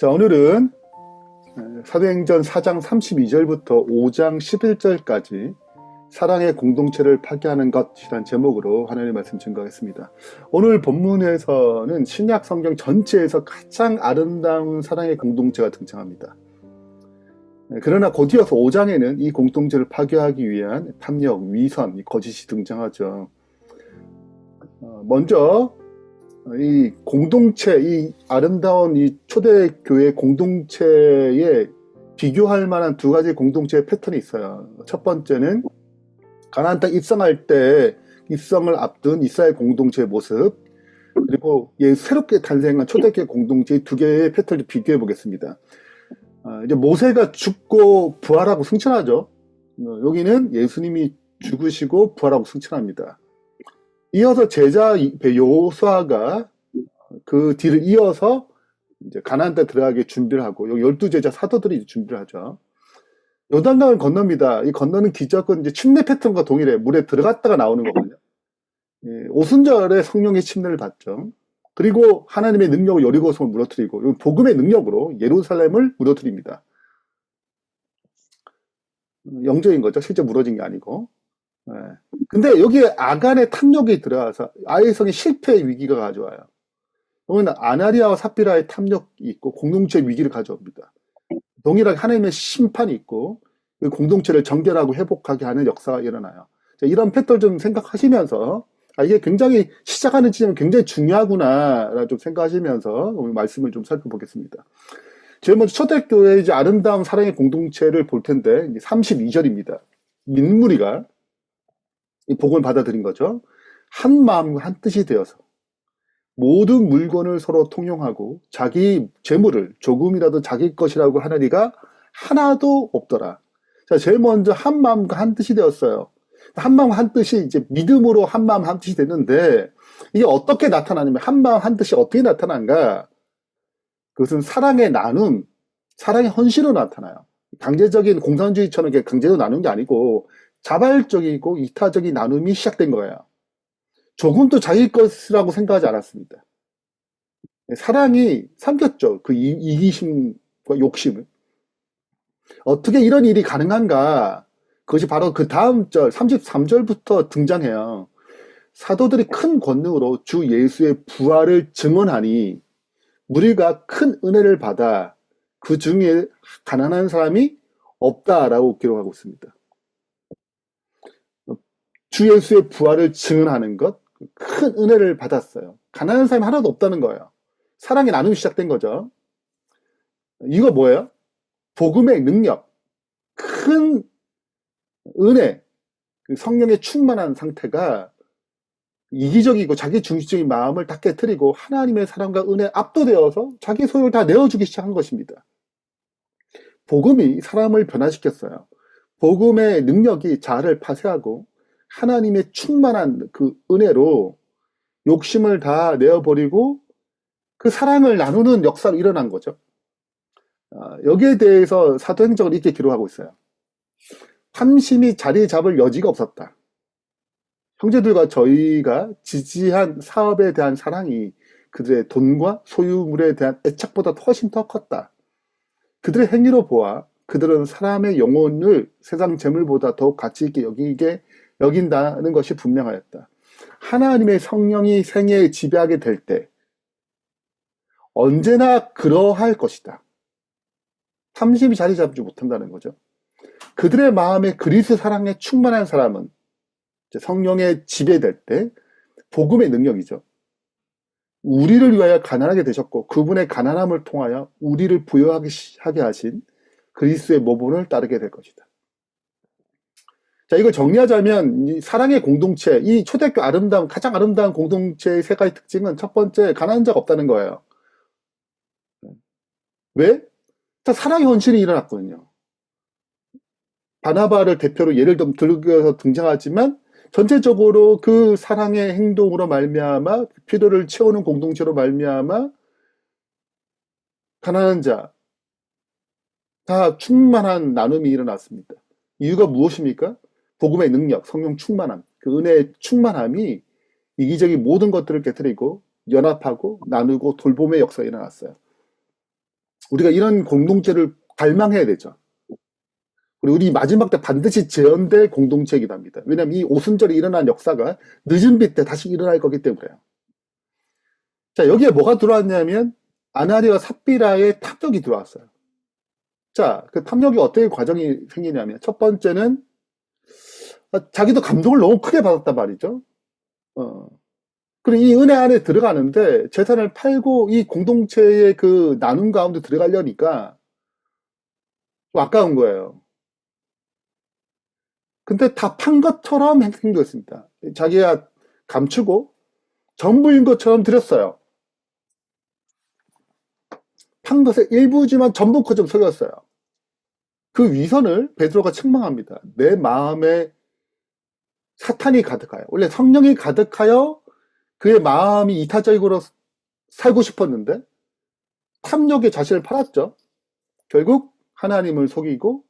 자, 오늘은 사도행전 4장 32절부터 5장 11절까지 사랑의 공동체를 파괴하는 것이란 제목으로 하나님의 말씀 증거하겠습니다. 오늘 본문에서는 신약 성경 전체에서 가장 아름다운 사랑의 공동체가 등장합니다. 그러나 곧이어서 5장에는 이 공동체를 파괴하기 위한 탐욕, 위선, 거짓이 등장하죠. 먼저 이 공동체, 이 아름다운 이 초대교회 공동체에 비교할 만한 두 가지 공동체의 패턴이 있어요. 첫 번째는 가나안 땅 입성할 때 입성을 앞둔 이스라엘 공동체의 모습, 그리고 새롭게 탄생한 초대교회 공동체의 두 개의 패턴을 비교해 보겠습니다. 이제 모세가 죽고 부활하고 승천하죠. 여기는 예수님이 죽으시고 부활하고 승천합니다. 이어서 제자 여호수아가 그 뒤를 이어서 이제 가나안 땅 들어가게 준비를 하고, 여기 12제자 사도들이 준비를 하죠. 요단강을 건넙니다. 이 건너는 기적은 이제 침례 패턴과 동일해. 물에 들어갔다가 나오는 거거든요. 오순절에 성령의 침례를 받죠. 그리고 하나님의 능력으로 여리고성을 무너뜨리고, 복음의 능력으로 예루살렘을 무너뜨립니다. 영적인 거죠. 실제 무너진 게 아니고. 근데 여기에 아간의 탐욕이 들어가서 아이성의 실패의 위기가 가져와요. 여기는 아나리아와 삽비라의 탐욕이 있고 공동체 위기를 가져옵니다. 동일하게 하나님의 심판이 있고 공동체를 정결하고 회복하게 하는 역사가 일어나요. 자, 이런 패턴을 좀 생각하시면서 이게 굉장히 시작하는 지점이 굉장히 중요하구나 좀 생각하시면서 오늘 말씀을 좀 살펴보겠습니다. 제일 먼저 초대교회의 이제 아름다운 사랑의 공동체를 볼 텐데 32절입니다. 민무리가 이 복음을 받아들인 거죠. 한 마음과 한 뜻이 되어서 모든 물건을 서로 통용하고 자기 재물을 조금이라도 자기 것이라고 하는 이가 하나도 없더라. 자, 제일 먼저 한 마음과 한 뜻이 되었어요. 한 마음 한 뜻이 이제 믿음으로 한 마음 한 뜻이 됐는데, 이게 어떻게 나타나냐면 한 마음 한 뜻이 어떻게 나타난가? 그것은 사랑의 나눔, 사랑의 헌신으로 나타나요. 강제적인 공산주의처럼 강제로 나누는 게 아니고 자발적이고 이타적인 나눔이 시작된 거예요. 조금도 자기 것이라고 생각하지 않았습니다. 사랑이 삼켰죠. 그 이기심과 욕심을. 어떻게 이런 일이 가능한가? 그것이 바로 그 다음 절 33절부터 등장해요. 사도들이 큰 권능으로 주 예수의 부활을 증언하니 무리가 큰 은혜를 받아 그 중에 가난한 사람이 없다라고 기록하고 있습니다. 주 예수의 부활을 증언하는 것, 큰 은혜를 받았어요. 가난한 사람이 하나도 없다는 거예요. 사랑의 나눔이 시작된 거죠. 이거 뭐예요? 복음의 능력, 큰 은혜, 성령에 충만한 상태가 이기적이고 자기중심적인 마음을 다 깨트리고 하나님의 사랑과 은혜에 압도되어서 자기 소유를 다 내어주기 시작한 것입니다. 복음이 사람을 변화시켰어요. 복음의 능력이 자아를 파쇄하고 하나님의 충만한 그 은혜로 욕심을 다 내어버리고 그 사랑을 나누는 역사가 일어난 거죠. 여기에 대해서 사도행전을 이렇게 기록하고 있어요. 탐심이 자리 잡을 여지가 없었다. 형제들과 저희가 지지한 사업에 대한 사랑이 그들의 돈과 소유물에 대한 애착보다 훨씬 더 컸다. 그들의 행위로 보아 그들은 사람의 영혼을 세상 재물보다 더욱 가치 있게 여긴다는 것이 분명하였다. 하나님의 성령이 생애에 지배하게 될 때 언제나 그러할 것이다. 탐심이 자리 잡지 못한다는 거죠. 그들의 마음에 그리스도 사랑에 충만한 사람은 성령에 지배될 때 복음의 능력이죠. 우리를 위하여 가난하게 되셨고 그분의 가난함을 통하여 우리를 부유하게 하신 그리스도의 모본을 따르게 될 것이다. 자, 이걸 정리하자면 이 사랑의 공동체, 이 초대교회 가장 아름다운 공동체의 세 가지 특징은 첫 번째, 가난한 자가 없다는 거예요. 왜? 사랑의 헌신이 일어났거든요. 바나바를 대표로 예를 좀 들어서 등장하지만 전체적으로 그 사랑의 행동으로 말미암아 필요를 채우는 공동체로 말미암아 가난한 자 다 충만한 나눔이 일어났습니다. 이유가 무엇입니까? 복음의 능력, 성령 충만함, 그 은혜의 충만함이 이기적인 모든 것들을 깨뜨리고 연합하고 나누고 돌봄의 역사가 일어났어요. 우리가 이런 공동체를 갈망해야 되죠. 그리고 우리 마지막 때 반드시 재현될 공동체이긴 합니다. 왜냐하면 이 오순절에 일어난 역사가 늦은 빛 때 다시 일어날 거기 때문에요. 자, 여기에 뭐가 들어왔냐면 아나니와 삽비라의 탐욕이 들어왔어요. 자, 그 탐욕이 어떻게 과정이 생기냐면 첫 번째는 자기도 감동을 너무 크게 받았단 말이죠. 그리고 이 은혜 안에 들어가는데 재산을 팔고 이 공동체의 그 나눔 가운데 들어가려니까 좀 아까운 거예요. 근데 다 판 것처럼 행동했습니다. 자기가 감추고 전부인 것처럼 드렸어요. 판 것의 일부지만 전부 것처럼 속였어요. 그 위선을 베드로가 책망합니다. 내 마음에 사탄이 가득하여, 원래 성령이 가득하여 그의 마음이 이타적으로 살고 싶었는데 탐욕에 자신을 팔았죠. 결국 하나님을 속이고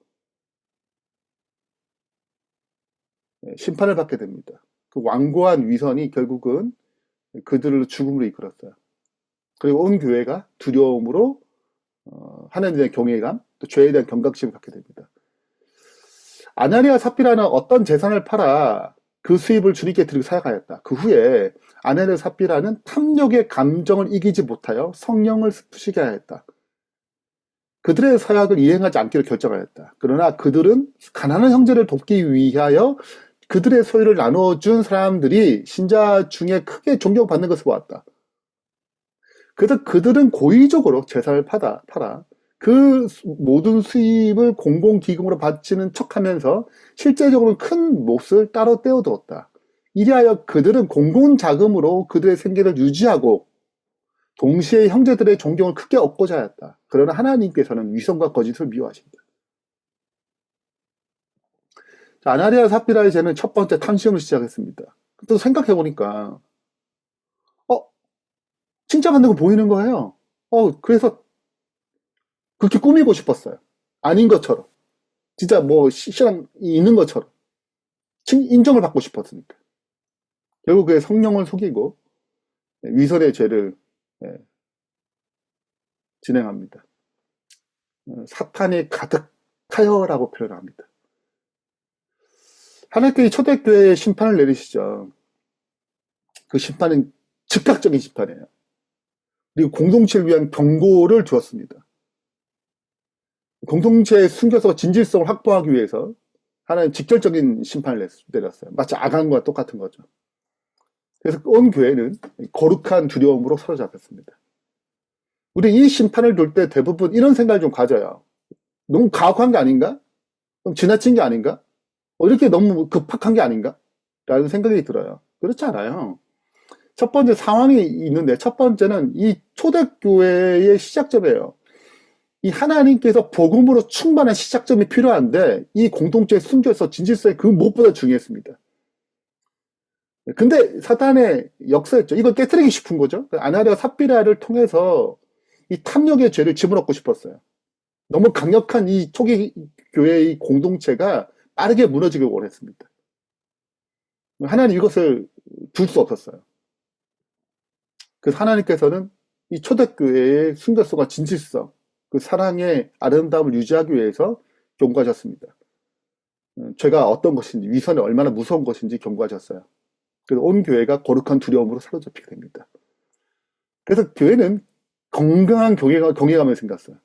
심판을 받게 됩니다. 그 완고한 위선이 결국은 그들을 죽음으로 이끌었어요. 그리고 온 교회가 두려움으로 하나님에 대한 경외감, 또 죄에 대한 경각심을 갖게 됩니다. 아나니아 삽비라는 어떤 재산을 팔아 그 수입을 주님께 드리고 사역하였다. 그 후에 아나니아 삽비라는 탐욕의 감정을 이기지 못하여 성령을 푸시게 하였다. 그들의 사역을 이행하지 않기로 결정하였다. 그러나 그들은 가난한 형제를 돕기 위하여 그들의 소유를 나눠준 사람들이 신자 중에 크게 존경받는 것을 보았다. 그래서 그들은 고의적으로 재산을 팔아 그 모든 수입을 공공기금으로 바치는 척하면서 실제적으로 큰 몫을 따로 떼어두었다. 이리하여 그들은 공공자금으로 그들의 생계를 유지하고 동시에 형제들의 존경을 크게 얻고자 하였다. 그러나 하나님께서는 위선과 거짓을 미워하신다. 아나니아 삽비라의 죄는 첫 번째 탐심을 시작했습니다. 또 생각해보니까 칭찬받는 거 보이는 거예요. 그래서 그렇게 꾸미고 싶었어요. 아닌 것처럼. 진짜 뭐 신앙이 있는 것처럼. 인정을 받고 싶었으니까. 결국 그의 성령을 속이고 위선의 죄를 진행합니다. 사탄이 가득하여라고 표현합니다. 하나님께 초대교회에 심판을 내리시죠. 그 심판은 즉각적인 심판이에요. 그리고 공동체를 위한 경고를 주었습니다. 공동체의 순교성과 진실성을 확보하기 위해서 하나님 직결적인 심판을 내렸어요. 마치 아간과 똑같은 거죠. 그래서 온 교회는 거룩한 두려움으로 사로잡혔습니다. 우리 이 심판을 둘 때 대부분 이런 생각을 좀 가져요. 너무 가혹한 게 아닌가? 좀 지나친 게 아닌가? 이렇게 너무 급박한 게 아닌가? 라는 생각이 들어요. 그렇지 않아요. 첫 번째 상황이 있는데 첫 번째는 이 초대교회의 시작점이에요. 이 하나님께서 복음으로 충만한 시작점이 필요한데 이 공동체의 순교에서 진실성이 그 무엇보다 중요했습니다. 근데 사탄의 역사였죠. 이걸 깨트리기 싶은 거죠. 아나니아와 삽비라를 통해서 이 탐욕의 죄를 집어넣고 싶었어요. 너무 강력한 이 초기 교회의 공동체가 빠르게 무너지길 원했습니다. 하나님 이것을 둘 수 없었어요. 그래서 하나님께서는 이 초대교회의 순결성과 진실성, 그 사랑의 아름다움을 유지하기 위해서 경고하셨습니다. 죄가 어떤 것인지, 위선이 얼마나 무서운 것인지 경고하셨어요. 그래서 온 교회가 거룩한 두려움으로 사로잡히게 됩니다. 그래서 교회는 건강한 경외감을 생겼어요.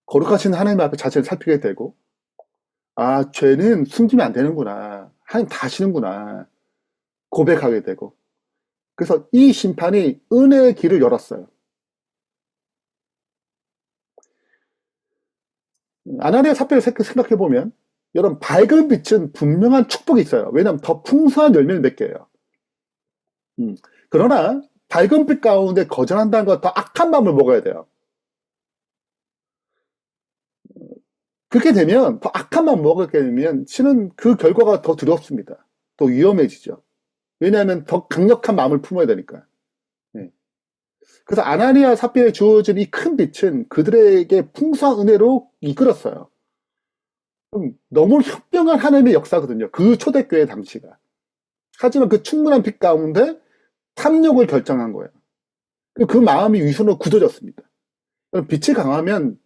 거룩하신 하나님 앞에 자신을 살피게 되고, 죄는 숨기면 안 되는구나. 하나님 다 아시는구나. 고백하게 되고. 그래서 이 심판이 은혜의 길을 열었어요. 아나니아 삽비를 생각해보면 여러분 밝은 빛은 분명한 축복이 있어요. 왜냐하면 더 풍성한 열매를 맺게 해요. 그러나 밝은 빛 가운데 거절한다는 건 더 악한 마음을 먹어야 돼요. 그렇게 되면 더 악한 마음 먹게 되면 실은 그 결과가 더 두렵습니다. 더 위험해지죠. 왜냐하면 더 강력한 마음을 품어야 되니까. 그래서 아나니아 삽비에 주어진 이 큰 빛은 그들에게 풍성한 은혜로 이끌었어요. 너무 현명한 하나님의 역사거든요. 그 초대교회 당시가. 하지만 그 충분한 빛 가운데 탐욕을 결정한 거예요. 그 마음이 위선으로 굳어졌습니다. 빛이 강하면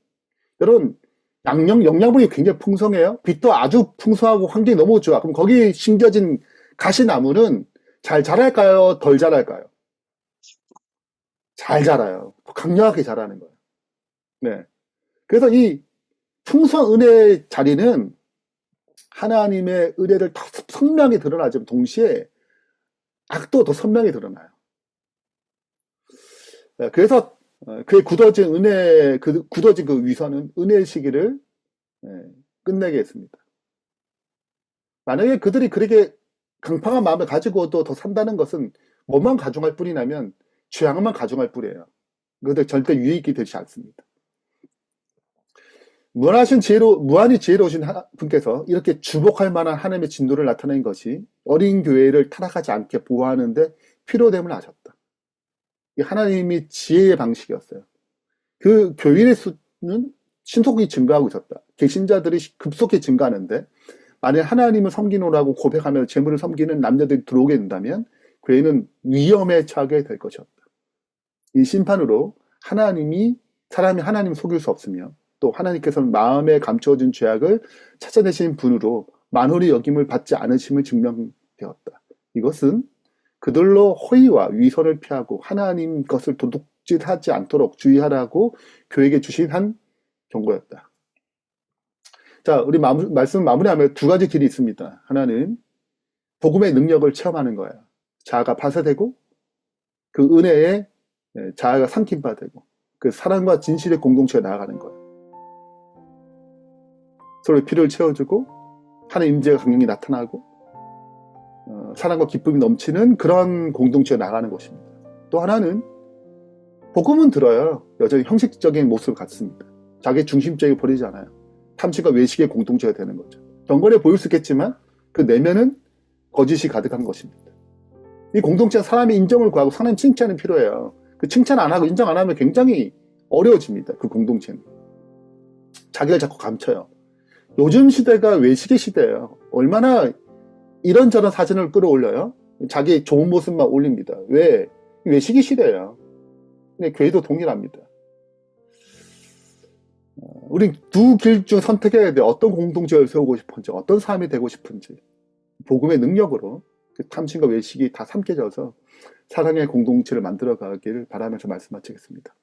여러분 영양분이 굉장히 풍성해요. 빛도 아주 풍성하고 환경이 너무 좋아. 그럼 거기 심겨진 가시나무는 잘 자랄까요? 덜 자랄까요? 잘 자라요. 강력하게 자라는 거예요. 네. 그래서 이 풍성 은혜의 자리는 하나님의 은혜를 더 선명히 드러나지만 동시에 악도 더 선명히 드러나요. 네, 그래서 그의 굳어진 굳어진 그 위선은 은혜의 시기를 끝내게 했습니다. 만약에 그들이 그렇게 강팍한 마음을 가지고도 더 산다는 것은 뭐만 가중할 뿐이라면 죄악만 가중할 뿐이에요. 그들 절대 유익이 되지 않습니다. 무한히 지혜로우신 분께서 이렇게 주목할 만한 하나님의 진노를 나타낸 것이 어린 교회를 타락하지 않게 보호하는데 필요됨을 아셨다. 이 하나님이 지혜의 방식이었어요. 그 교인의 수는 신속히 증가하고 있었다. 개신자들이 급속히 증가하는데 만약 하나님을 섬기노라고 고백하며 재물을 섬기는 남녀들이 들어오게 된다면 교회는 위험에 처하게 될 것이었다. 이 심판으로 사람이 하나님을 속일 수 없으며 또 하나님께서는 마음에 감추어진 죄악을 찾아내신 분으로 만홀히 여김을 받지 않으심을 증명되었다. 이것은 그들로 허위와 위선을 피하고 하나님 것을 도둑질하지 않도록 주의하라고 교회에게 주신 한 경고였다. 자, 우리 말씀 마무리하면 두 가지 길이 있습니다. 하나는 복음의 능력을 체험하는 거예요. 자아가 파쇄되고 그 은혜에 자아가 삼킴바 되고 그 사랑과 진실의 공동체가 나아가는 거예요. 서로의 필요를 채워주고 하나님의 임재가 강력히 나타나고 사랑과 기쁨이 넘치는 그런 공동체가 나가는 것입니다. 또 하나는 복음은 들어요. 여전히 형식적인 모습을 갖습니다. 자기 중심적이 버리지 않아요. 탐심과 외식의 공동체가 되는 거죠. 경건해 보일 수 있겠지만 그 내면은 거짓이 가득한 것입니다. 이 공동체는 사람의 인정을 구하고 사람의 칭찬이 필요해요. 그 칭찬 안 하고 인정 안 하면 굉장히 어려워집니다. 그 공동체는. 자기를 자꾸 감춰요. 요즘 시대가 외식의 시대예요. 얼마나 이런저런 사진을 끌어올려요. 자기 좋은 모습만 올립니다. 왜? 외식의 시대예요. 근데 교회도 동일합니다. 우리 두 길 중 선택해야 돼. 어떤 공동체를 세우고 싶은지, 어떤 삶이 되고 싶은지. 복음의 능력으로 그 탐심과 외식이 다 삼켜져서 사랑의 공동체를 만들어 가기를 바라면서 말씀 마치겠습니다.